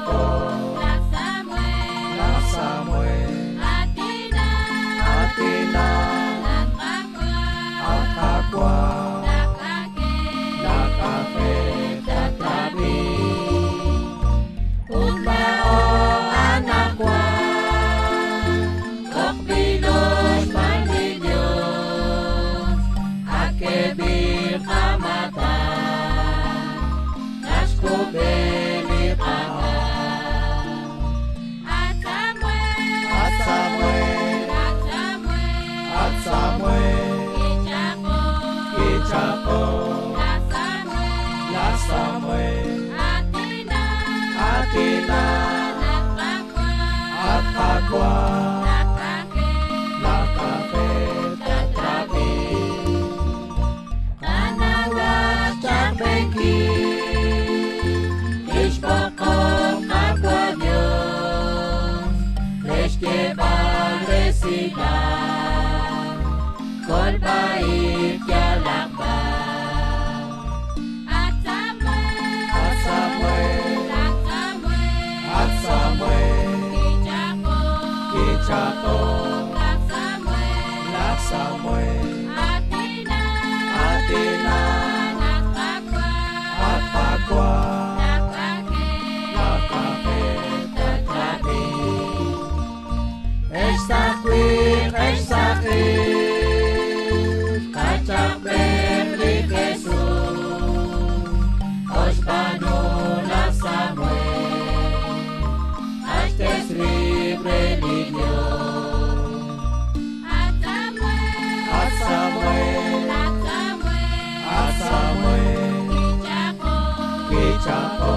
Kichako, la Samuel, Atina, Akakwa, la Kafe, Tatrabi, Umao Anakwa, Okbilos Mandidios, Akebir Kamata, Naskubeli Kaha, Samuel, Kichako, la Samuel, Atina, Akakwa, la Kafe, Tatrabi, Kanawas, Chakbenki, Ishbakok, Kakwanyos, Reshkebal, Resida, Kol bait yalakba, at Samuel, Kichako, la Samuel, Atina, Akakwa, la Kafe, Tatrabi, Estakwik, Kacak beri Jesus, Osbano la Samuel, Astes religion, at Samuel, Kichako,